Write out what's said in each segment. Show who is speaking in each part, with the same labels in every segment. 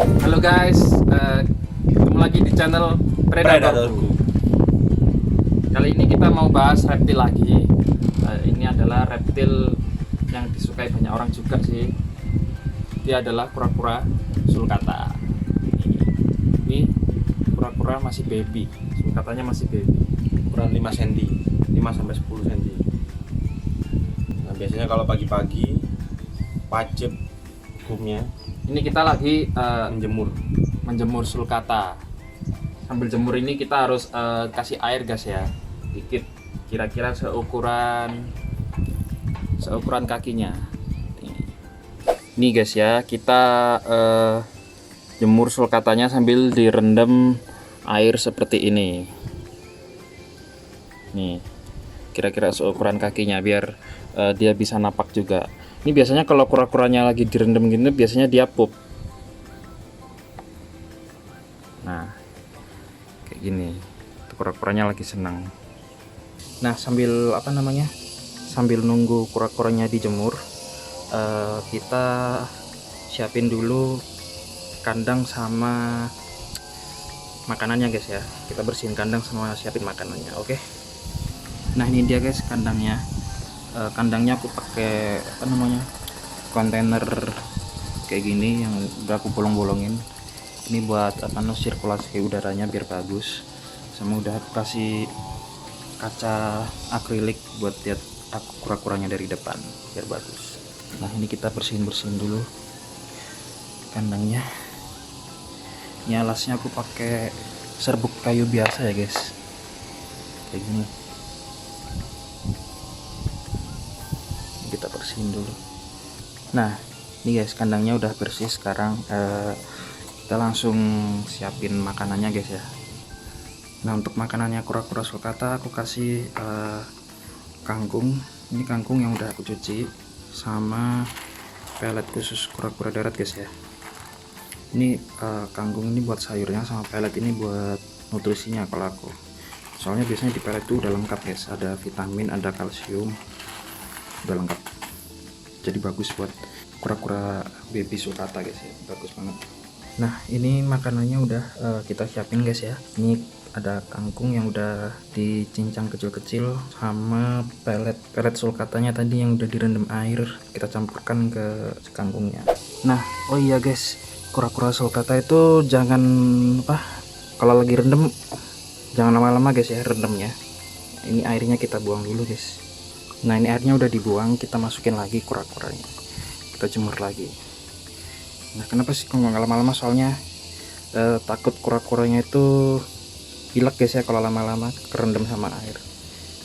Speaker 1: Halo guys, ketemu lagi di channel Predatorku. Kali ini kita mau bahas reptil lagi. Ini adalah reptil yang disukai banyak orang juga sih. Dia adalah kura-kura sulcata. Ini kura-kura masih baby, sulcatanya masih baby.
Speaker 2: Ukuran 5 cm, 5 sampai 10 cm. Nah, biasanya kalau pagi-pagi wajib hukumnya
Speaker 1: Ini kita lagi
Speaker 2: menjemur.
Speaker 1: sulcata. Sambil jemur ini kita harus kasih air guys ya, dikit, kira-kira seukuran kakinya. Ini guys ya, kita jemur sulcatanya sambil direndam air seperti ini. Nih, kira-kira seukuran kakinya biar dia bisa napak juga. Ini biasanya kalau kura-kuranya lagi direndam gini biasanya dia pup. Nah, kayak gini. Kura-kuranya lagi senang. Nah, sambil sambil nunggu kura-kuranya dijemur, kita siapin dulu kandang sama makanannya guys ya. Kita bersihin kandang sama siapin makanannya, oke? Nah, ini dia guys kandangnya. Kandangnya aku pakai kontainer kayak gini yang udah aku bolong-bolongin. Ini buat sirkulasi udaranya biar bagus, sama udah aku kasih kaca akrilik buat lihat aku kura-kuranya dari depan biar bagus. Nah, ini kita bersihin dulu kandangnya. Ini alasnya aku pakai serbuk kayu biasa ya guys, kayak gini. Kita bersihin dulu. Nah, ini guys kandangnya udah bersih. Sekarang kita langsung siapin makanannya guys ya. Nah, untuk makanannya kura-kura sulcata aku kasih kangkung. Ini kangkung yang udah aku cuci, sama pelet khusus kura-kura darat guys ya. Ini kangkung ini buat sayurnya, sama pelet ini buat nutrisinya kalau aku. Soalnya biasanya di pelet itu udah lengkap guys, ada vitamin, ada kalsium, udah lengkap. Jadi bagus buat kura-kura baby sulcata guys ya, bagus banget. Nah, ini makanannya udah kita siapin guys ya. Ini ada kangkung yang udah dicincang kecil-kecil, sama pelet sulcatanya tadi yang udah direndam air, kita campurkan ke kangkungnya. Nah, oh iya guys, kura-kura sulcata itu jangan kalau lagi rendam jangan lama-lama guys ya rendamnya. Ini airnya kita buang dulu guys. Nah, ini airnya udah dibuang, kita masukin lagi kura-kuranya, kita jemur lagi. Nah, kenapa sih kalau nggak lama-lama? Soalnya takut kura-kuranya itu pilek guys ya kalau lama-lama kerendam sama air.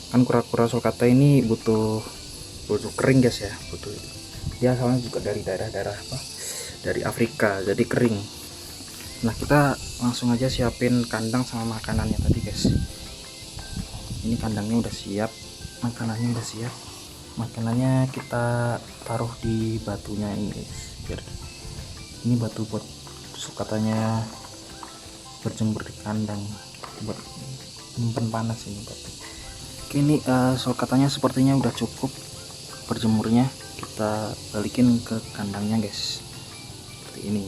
Speaker 1: Kan kura-kura sulcata ini butuh kering guys ya, butuh. Dia asalnya juga dari daerah-daerah dari Afrika, jadi kering. Nah, kita langsung aja siapin kandang sama makanannya tadi guys. Ini kandangnya udah siap, makanannya udah siap. Makanannya kita taruh di batunya ini guys, biar ini batu buat sulcatanya berjemur di kandang, buat nyimpen panas ini batu. Oke, ini sulcatanya sepertinya udah cukup berjemurnya. Kita balikin ke kandangnya guys, seperti ini.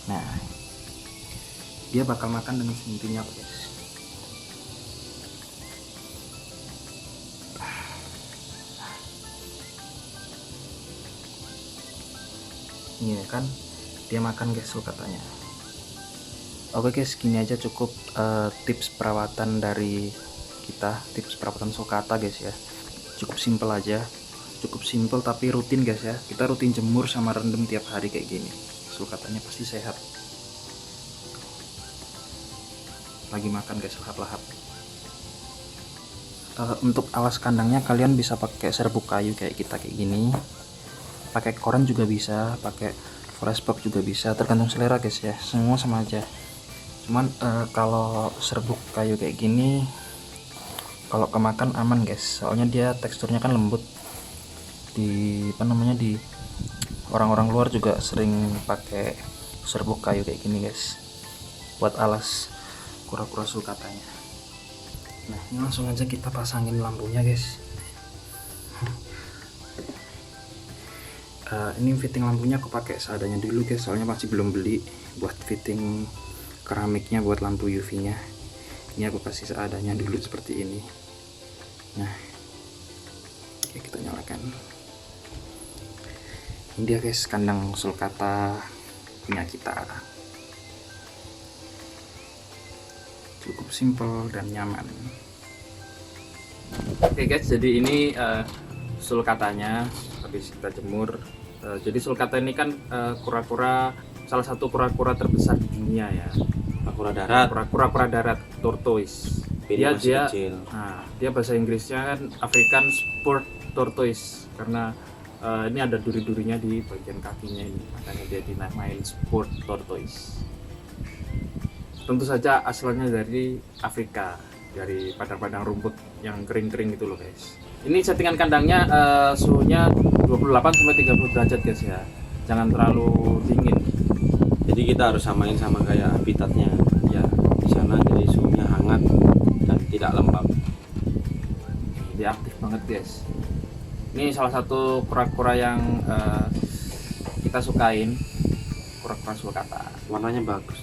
Speaker 1: Nah, dia bakal makan dengan sendirinya guys. Ini kan dia makan guys sulcatanya. Oke guys, gini aja cukup tips perawatan dari kita, tips perawatan sulcata guys ya. Cukup simple aja, cukup simple tapi rutin guys ya. Kita rutin jemur sama rendam tiap hari kayak gini, sulcatanya pasti sehat. Lagi makan guys lahap-lahap. Untuk alas kandangnya kalian bisa pakai serbuk kayu kayak kita kayak gini, pakai koran juga bisa, pakai forest box juga bisa, tergantung selera guys ya, semua sama aja. Cuman kalau serbuk kayu kayak gini kalau kemakan aman guys, soalnya dia teksturnya kan lembut. Di di orang-orang luar juga sering pakai serbuk kayu kayak gini guys buat alas kura-kura sulcatanya. Nah, ini langsung aja kita pasangin lampunya guys. Ini fitting lampunya aku pakai seadanya dulu guys, soalnya masih belum beli buat fitting keramiknya buat lampu UV nya. Ini aku kasih seadanya dulu seperti ini. Nah, oke, kita nyalakan. Ini dia guys, kandang sulcata punya kita. Cukup simple dan nyaman. Oke guys, jadi ini sulcatanya habis kita jemur. Jadi sulcata ini kan kura-kura, salah satu kura-kura terbesar di dunia ya.
Speaker 2: Kura darat.
Speaker 1: Kura-kura darat, tortoise. Dia
Speaker 2: Kecil.
Speaker 1: dia bahasa Inggrisnya kan African Sport Tortoise, karena ini ada duri-durinya di bagian kakinya ini, makanya dia dinamain Sport Tortoise. Tentu saja asalnya dari Afrika, dari padang-padang rumput yang kering-kering gitu loh guys. Ini settingan kandangnya suhunya 28-30 derajat guys ya, jangan terlalu dingin.
Speaker 2: Jadi kita harus samain sama kayak habitatnya
Speaker 1: Ya,
Speaker 2: di sana, jadi suhunya hangat dan tidak lembab.
Speaker 1: dia aktif banget guys. Ini salah satu kura-kura yang kita sukain, kura-kura sulcata.
Speaker 2: Warnanya bagus.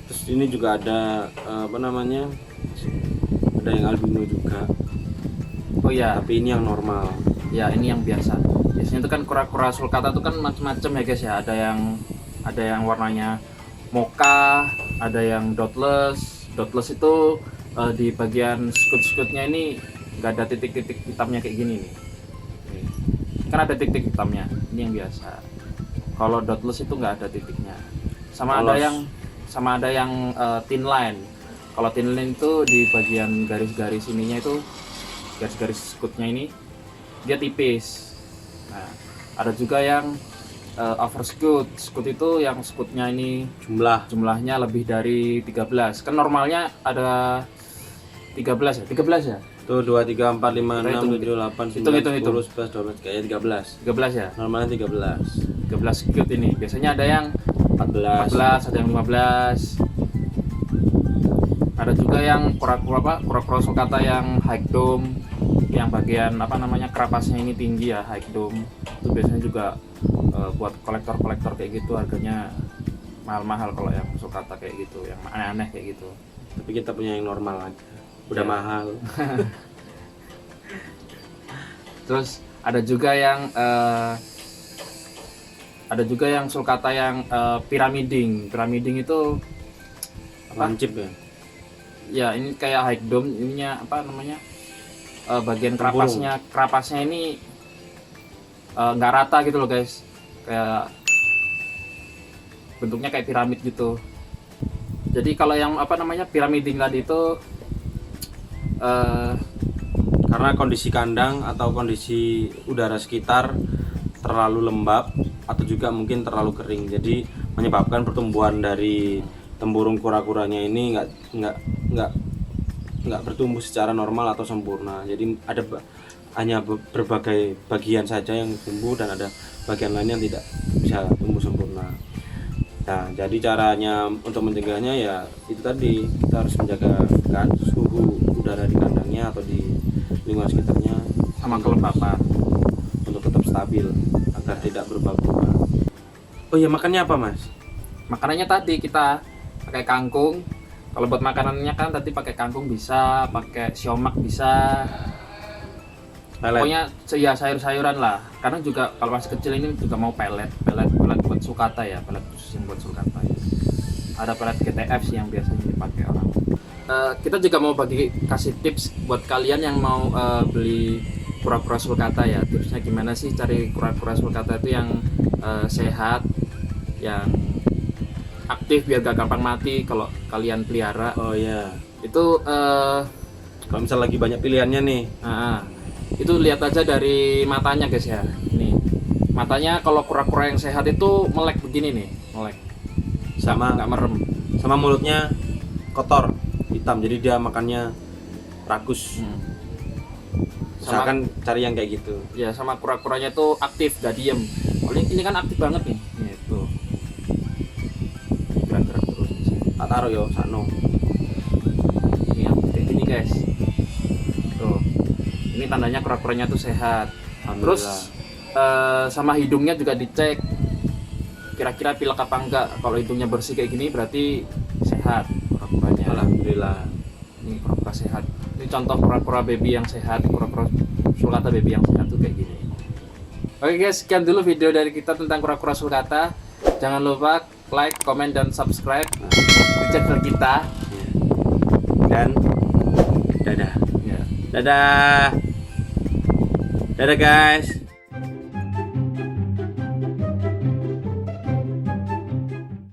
Speaker 2: Terus ini juga ada apa namanya, ada yang albino juga,
Speaker 1: Oh ya,
Speaker 2: tapi ini yang normal.
Speaker 1: ya ini yang biasa. Biasanya itu kan kura-kura sulcata itu kan macam-macam ya guys ya. Ada yang warnanya mocha, ada yang dotless. Dotless itu di bagian skut-skutnya ini nggak ada titik-titik hitamnya kayak gini nih. Nih. Kan ada titik hitamnya. Ini yang biasa. Kalau dotless itu nggak ada titiknya. Sama ada yang thin line. Kalau thin line itu di bagian garis-garis ininya itu, garis-garis skutnya ini dia tipis. Nah, ada juga yang overscoot. Scoot itu yang skutnya ini jumlahnya lebih dari 13. Kan normalnya ada 13 ya? 13 ya?
Speaker 2: Tuh 2, 3, 4, 5, 6, 7, 8, 9, 10,
Speaker 1: Hitung.
Speaker 2: 11, 12, kayaknya 13.
Speaker 1: 13 ya?
Speaker 2: Normalnya 13.
Speaker 1: 13 skut ini. Biasanya ada yang
Speaker 2: 14.
Speaker 1: 14, ada yang 15. Ada juga yang kura-kura sulcata yang high dome, yang bagian apa namanya kerapasnya ini tinggi ya, high dome. Itu biasanya juga buat kolektor-kolektor kayak gitu, harganya mahal-mahal kalau yang sulcata kayak gitu, yang aneh-aneh kayak gitu.
Speaker 2: Tapi kita punya yang normal aja. Udah
Speaker 1: Ya.
Speaker 2: mahal.
Speaker 1: Terus ada juga yang sulcata yang pyramiding. Pyramiding itu
Speaker 2: Lancip ya.
Speaker 1: ya ini kayak high dome, ininya apa namanya, bagian kerapasnya ini nggak rata gitu loh guys, kayak bentuknya kayak piramid gitu. Jadi kalau yang apa namanya pyramiding tadi itu
Speaker 2: Karena kondisi kandang atau kondisi udara sekitar terlalu lembab atau juga mungkin terlalu kering, jadi menyebabkan pertumbuhan dari tempurung kura-kuranya ini nggak bertumbuh secara normal atau sempurna. Jadi ada hanya berbagai bagian saja yang tumbuh dan ada bagian lain yang tidak bisa tumbuh sempurna. Nah, jadi caranya untuk mencegahnya ya itu tadi, kita harus menjaga kan suhu udara di kandangnya atau di lingkungan sekitarnya
Speaker 1: sama kelembapan.
Speaker 2: untuk tetap stabil agar tidak berubah-ubah. Oh ya, makannya apa Mas?
Speaker 1: Makanannya tadi kita pakai kangkung. Kalau buat makanannya kan tadi pakai kangkung bisa, pakai siomak bisa.
Speaker 2: Pelet.
Speaker 1: Pokoknya ya sayur-sayuran lah. Karena juga kalau masih kecil ini juga mau pelet buat sulcata ya, pelet khusus yang buat sulcata ya. Ada pelet GTF sih yang biasanya dipakai orang. Kita juga mau kasih tips buat kalian yang mau beli kura-kura sulcata ya. Tipsnya gimana sih cari kura-kura sulcata itu yang sehat, yang aktif biar gak gampang mati kalau kalian pelihara.
Speaker 2: Oh ya,
Speaker 1: Itu
Speaker 2: kalau misal lagi banyak pilihannya nih.
Speaker 1: itu lihat aja dari matanya guys ya. Nih matanya kalau kura-kura yang sehat itu melek begini nih, melek
Speaker 2: Sama
Speaker 1: nggak merem.
Speaker 2: sama mulutnya kotor, hitam, jadi dia makannya rakus. Misalkan cari yang kayak gitu.
Speaker 1: Ya sama kura-kuranya tuh aktif, gak diem. Oh, ini kan aktif banget nih. Nih tuh gerak-gerak terus.
Speaker 2: Tak taruh yo sakno.
Speaker 1: Ini aktif kayak gini guys. Tuh ini tandanya kura-kuranya tuh sehat. Terus sama hidungnya juga dicek kira-kira pilek apa enggak. Kalau hidungnya bersih kayak gini berarti sehat kura-kuranya.
Speaker 2: Alhamdulillah.
Speaker 1: Ini kura-kura sehat. Ini contoh kura-kura baby yang sehat, kura-kura sulcata baby yang sehat tuh kayak gini. Oke guys, sekian dulu video dari kita tentang kura-kura sulcata. Jangan lupa like, comment, dan subscribe di channel kita.
Speaker 2: Dan dadah.
Speaker 1: Ya.
Speaker 2: Dadah. Dadah guys.